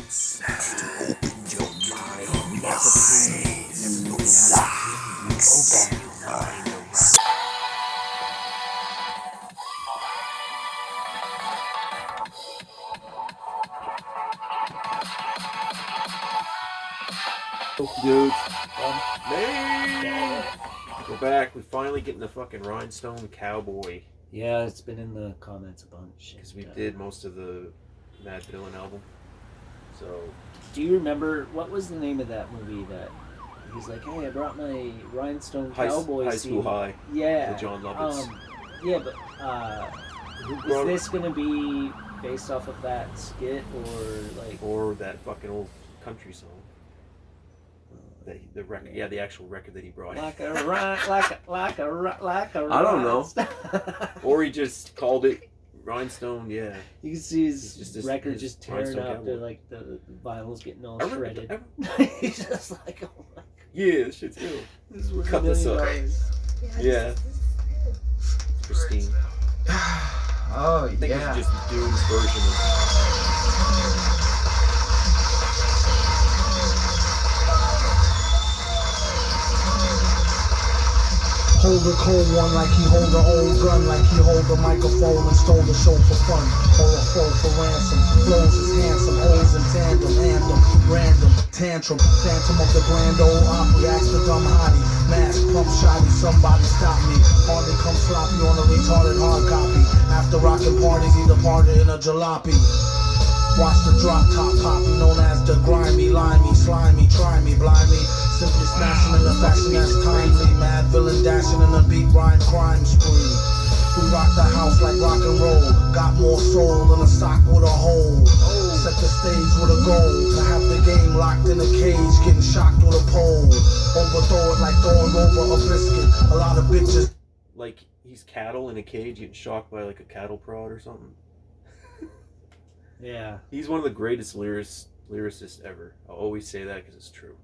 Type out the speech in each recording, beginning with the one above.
Dudes, we're back. We finally getting the fucking Rhinestone Cowboy. Yeah, it's been in the comments a bunch. Because we did most of the Mad Villain album. So. Do you remember, what was the name of that movie that he's like, hey, I brought my Rhinestone Cowboy High School High. Yeah. With John Lovitz. Yeah, but is this going to be based off of that skit or like... Or that fucking old country song. The record, yeah, the actual record that he brought. Like a I don't know. Or he just called it Rhinestone, yeah. You can see his record just tearing up. Like the vinyl's getting all shredded. He's just like, oh my god. Yeah, this shit's ill. Cut this up. Yeah. Pristine. Oh, I think it's just Doom's version of. Hold a cold one like he hold an old gun, like he hold a microphone and stole the show for fun, or a foe for ransom. Flows is handsome, holes in tandem, anthem, random, tantrum, phantom of the grand old opry. Ask the dumb hottie, mask, pump shotty, somebody stop me. Hardly come sloppy on a retarded hard copy. After rockin' parties, either party in a jalopy. Watch the drop top poppy, known as the grimy, limey, slimy, try me, blimey. Simply smashing in a fashion that's timely. Mad villain dashing in a beat rhyme crime spree. We rock the house like rock and roll. Got more soul than a sock with a hole. Set the stage with a goal to have the game locked in a cage, getting shocked with a pole. Overthrow it like throwing over a biscuit. A lot of bitches. Like he's cattle in a cage getting shocked by like a cattle prod or something. Yeah. He's one of the greatest lyricists ever. I'll always say that because it's true.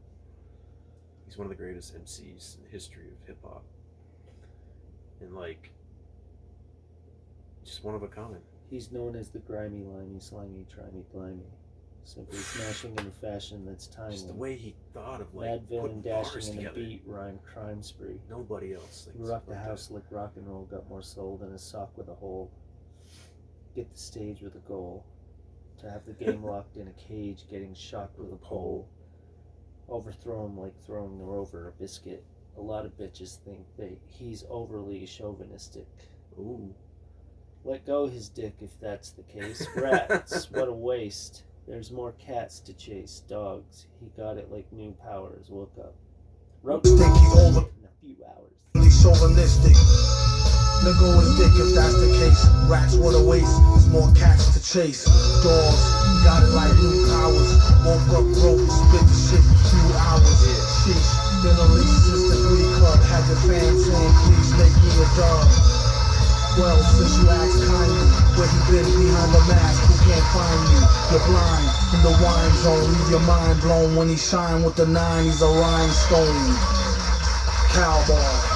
He's one of the greatest MCs in the history of hip hop. And like, just one of a kind. He's known as the grimy, limey, slimy, try me, blimey. Simply smashing in a fashion that's timely. Just the way he thought of like Mad villain dashing in together. a beat rhyme crime spree. Nobody else thinks We rock the like house that. like rock and roll, got more soul than a sock with a hole. Get the stage with a goal. To have the game locked in a cage, getting shocked with a pole. Overthrow him like throwing over a biscuit. A lot of bitches think that he's overly chauvinistic. Ooh. Let go his dick if that's the case. Rats, what a waste. There's more cats to chase. Dogs, he got it like new powers. Woke up. Wrote Think he over in a few hours. chauvinistic. Let go his dick if that's the case. Rats, what a waste. There's more cats to chase. Dogs, he got it like new powers. Woke up broke, spit the shit in a few hours. Sheesh, been a lease since the Glee Club. Had the fans saying, please make me a dub. Well, since you asked kindly, where he been behind the mask, who can't find me? You're blind, in the wine zone, leave your mind blown. When he shine with the 9, he's a rhinestone. Cowboy.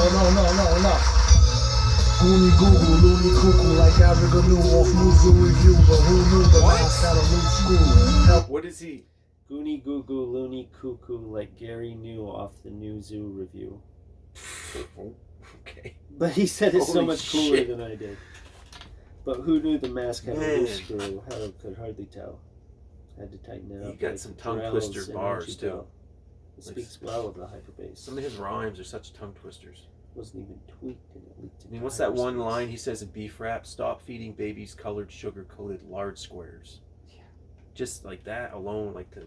Oh, no. Goonie Google, loony cuckoo, like Africa knew off Muzu Review, but who knew the mask had a loose screw? Help. What is he? Goonie goo goo loony cuckoo like Gary knew off the new Zoo Review. Okay. But he said it so Holy much cooler shit. than I did. But who knew the mask had a Man. loose screw? How could hardly tell. Had to tighten it up. He got like some tongue Pirello's twister and bars Archie too. Bell. It speaks well of the hyperbass. Some of his rhymes are such tongue twisters. Wasn't even tweaked and it leaked. I mean, what's that one line he says in beef rap? Stop feeding babies colored, sugar-coated lard squares. Yeah. Just like that alone, like I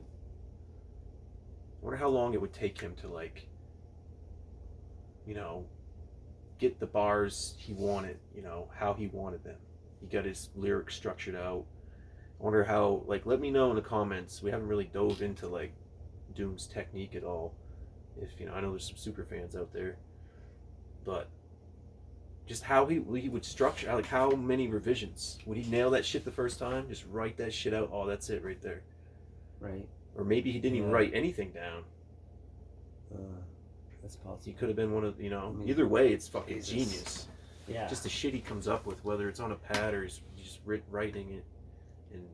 wonder how long it would take him to like, you know, get the bars he wanted, you know, how he wanted them. He got his lyrics structured out. I wonder how, like, let me know in the comments. We haven't really dove into like Doom's technique at all. If, you know, I know there's some super fans out there. But just how he would structure, like how many revisions would he nail that shit the first time? Just write that shit out. Oh, that's it right there. Right. Or maybe he didn't even write anything down. That's possible. He could have been one of, I mean, either way, it's fucking Jesus. genius. Yeah. Just the shit he comes up with, whether it's on a pad or he's just writing it and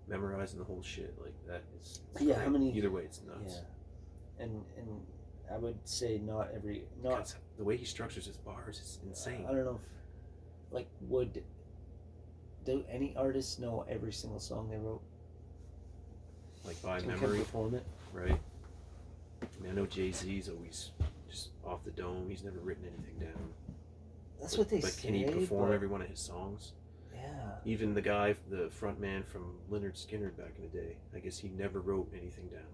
memorizing the whole shit like that. It's Yeah, great. how many? Either way, it's nuts. Yeah, and I would say not God, the way he structures his bars is insane. I don't know if, like, do any artists know every single song they wrote? Like by Can memory, perform it? right? I mean, I know Jay-Z's always just off the dome. He's never written anything down. That's what they say. But can he perform every one of his songs? Yeah. Even the guy, the front man from Lynyrd Skynyrd back in the day, I guess he never wrote anything down.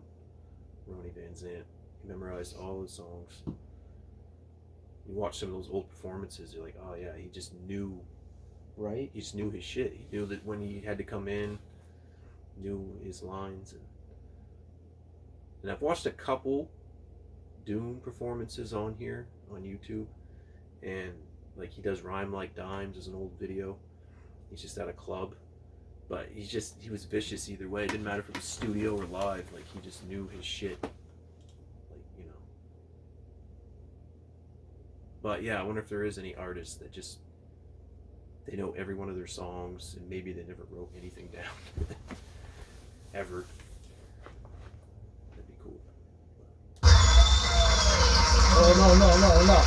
Ronnie Van Zant. He memorized all his songs. You watch some of those old performances, you're like, oh yeah, he just knew. Right? He just knew his shit. He knew that when he had to come in, knew his lines. And I've watched a couple Doom performances on here, on YouTube, and like he does Rhyme Like Dimes as an old video. He's just at a club, but he was vicious either way. It didn't matter if it was studio or live. Like he just knew his shit. Like, But yeah, I wonder if there is any artists that just they know every one of their songs and maybe they never wrote anything down ever. That'd be cool. Oh no.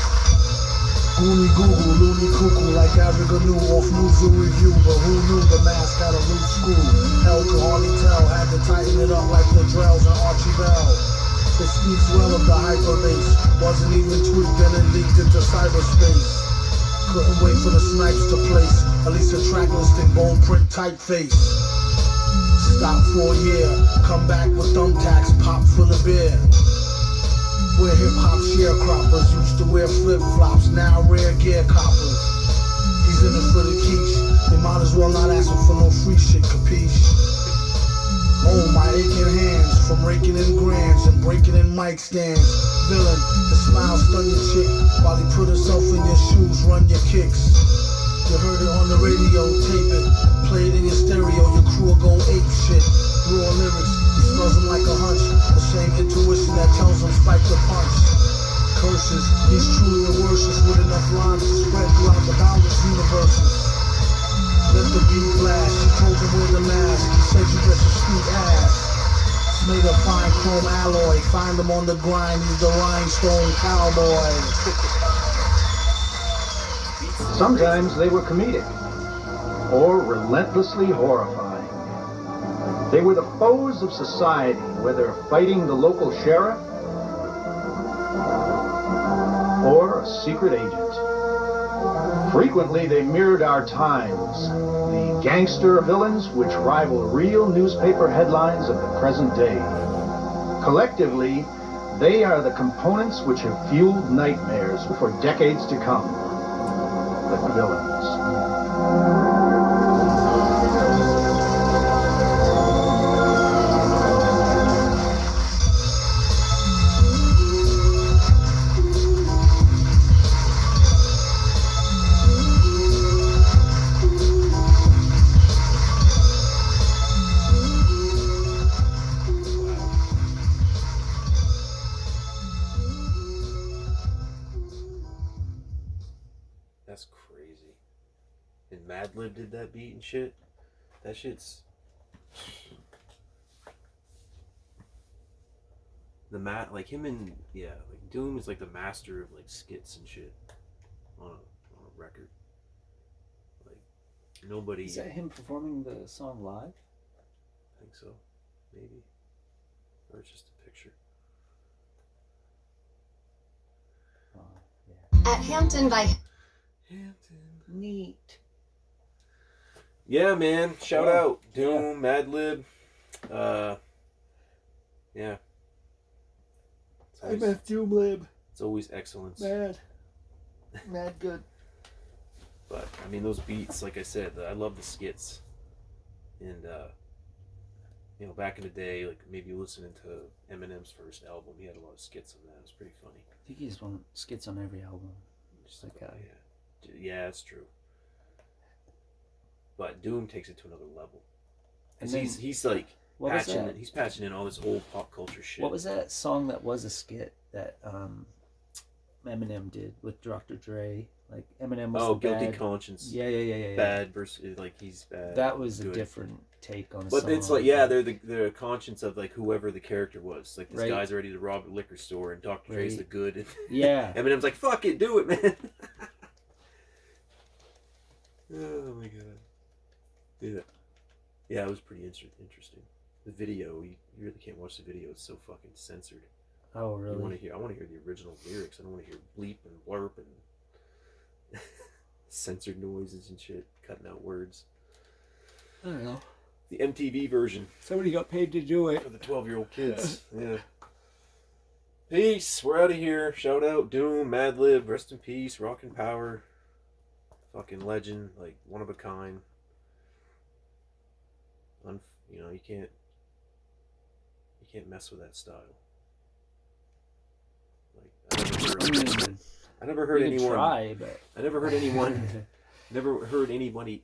Goonie Google, loony cuckoo, like Africa knew off Newsy Review, but who knew the mask had a loose screw? Hell could hardly tell, had to tighten it up like the Drells and Archie Bell. It speaks well of the hyperbase, wasn't even tweaked and it leaked into cyberspace. Couldn't wait for the snipes to place, at least a track listing, bone print typeface. Stop for a year, come back with thumbtacks, pop full of beer. Where hip-hop sharecroppers used to wear flip-flops, now rare gear coppers. He's in it for the quiche, they might as well not ask him for no free shit, capiche? Oh, my aching hands, from raking in grands and breaking in mic stands. Villain, the smile stun your chick, while he put himself in your shoes, run your kicks. You heard it on the radio, tape it, play it in your stereo, your crew will go ape shit. Raw lyrics, he smells them like a hunch, the same intuition that tells him spike the punch. Curses, he's truly a worship with enough lines to spread throughout the boundless universes. Let the beat blast, she told him wear the mask, he said you bet your sweet ass. It's made of fine chrome alloy, find him on the grind, he's the Rhinestone Cowboy. Sometimes they were comedic or relentlessly horrifying. They were the foes of society, whether fighting the local sheriff or a secret agent. Frequently, they mirrored our times, the gangster villains which rival real newspaper headlines of the present day. Collectively, they are the components which have fueled nightmares for decades to come. The villains. That's crazy. And Madlib did that beat and shit. That shit's like him and like Doom is like the master of like skits and shit on a record. Like nobody. Is that him performing the song live? I think so, maybe, or it's just a picture. At Hampton by Hampton. Neat. Yeah, man. Shout Yeah. out Doom, Madlib. Yeah. MF Doom-Lib. It's always excellence. Mad good. But I mean, those beats, like I said, I love the skits. And back in the day, like maybe listening to Eminem's first album, he had a lot of skits on that. It was pretty funny. I think he's one skits on every album. Just That guy. Yeah, that's true. But Doom takes it to another level. And Because then, he's like what was patching that? he's patching in all this old pop culture shit. What was that song that was a skit that Eminem did with Dr. Dre. Like Eminem was Oh, the guilty bad. conscience. Yeah. Bad versus like he's bad. That was good. a different take on a But song. it's like, yeah, they're the conscience of like whoever the character was. Like this Right. guy's ready to rob a liquor store, and Dr. Dre's Right. the good. Yeah. Eminem's like, fuck it, do it, man. Oh my god. Yeah. Yeah, it was pretty interesting. The video, you really can't watch the video. It's so fucking censored. Oh really? I want to hear the original lyrics. I don't want to hear bleep and blurp and censored noises and shit, cutting out words. I don't know. The MTV version Somebody got paid to do it. for the 12-year-old kids. Yeah. Peace. We're out of here. Shout out Doom, Madlib, rest in peace, Rockin' Power. Fucking legend, like one of a kind. You know, you can't mess with that style. Like I never heard You can anyone. try, but I never heard anyone. Never heard anybody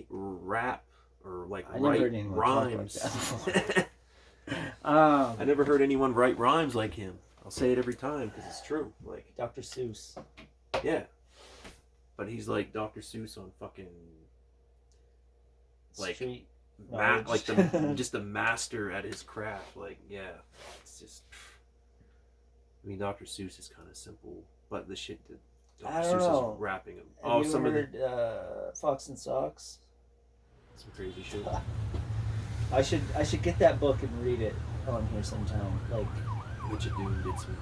rap or like I never write heard anyone rhymes. talk like that. I never heard anyone write rhymes like him. I'll say it every time because it's true. Like Dr. Seuss. yeah, but he's like Dr. Seuss on fucking like Street like the just a master at his craft. Like yeah, it's just. I mean, Dr. Seuss is kind of simple, but the shit that Dr. I don't Seuss know. is rapping him. Have you some ever of the heard Fox and Socks? some crazy shit. I should get that book and read it on here sometime. Like Which a dude did some.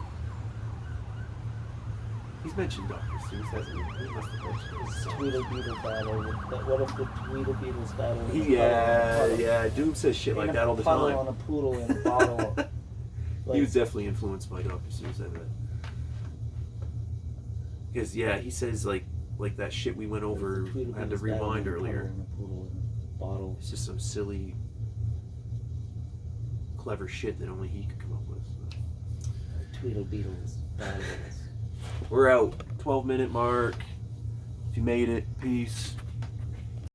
He's mentioned Dr. Seuss, hasn't he? He must have mentioned his song. Tweedle Beetle battle. What if the Tweedle Beetles battle? in a Yeah. Doom says shit puddle? like In that a all the puddle time. on a poodle in a bottle. He was definitely influenced by Dr. Seuss, I bet. Because yeah, he says like that shit we went over, Tweedle had to Beetles battle rewind in a earlier. puddle in a poodle in a bottle. It's just some silly, clever shit that only he could come up with. Tweedle Beetles battles. We're out. 12-minute mark. If you made it, peace.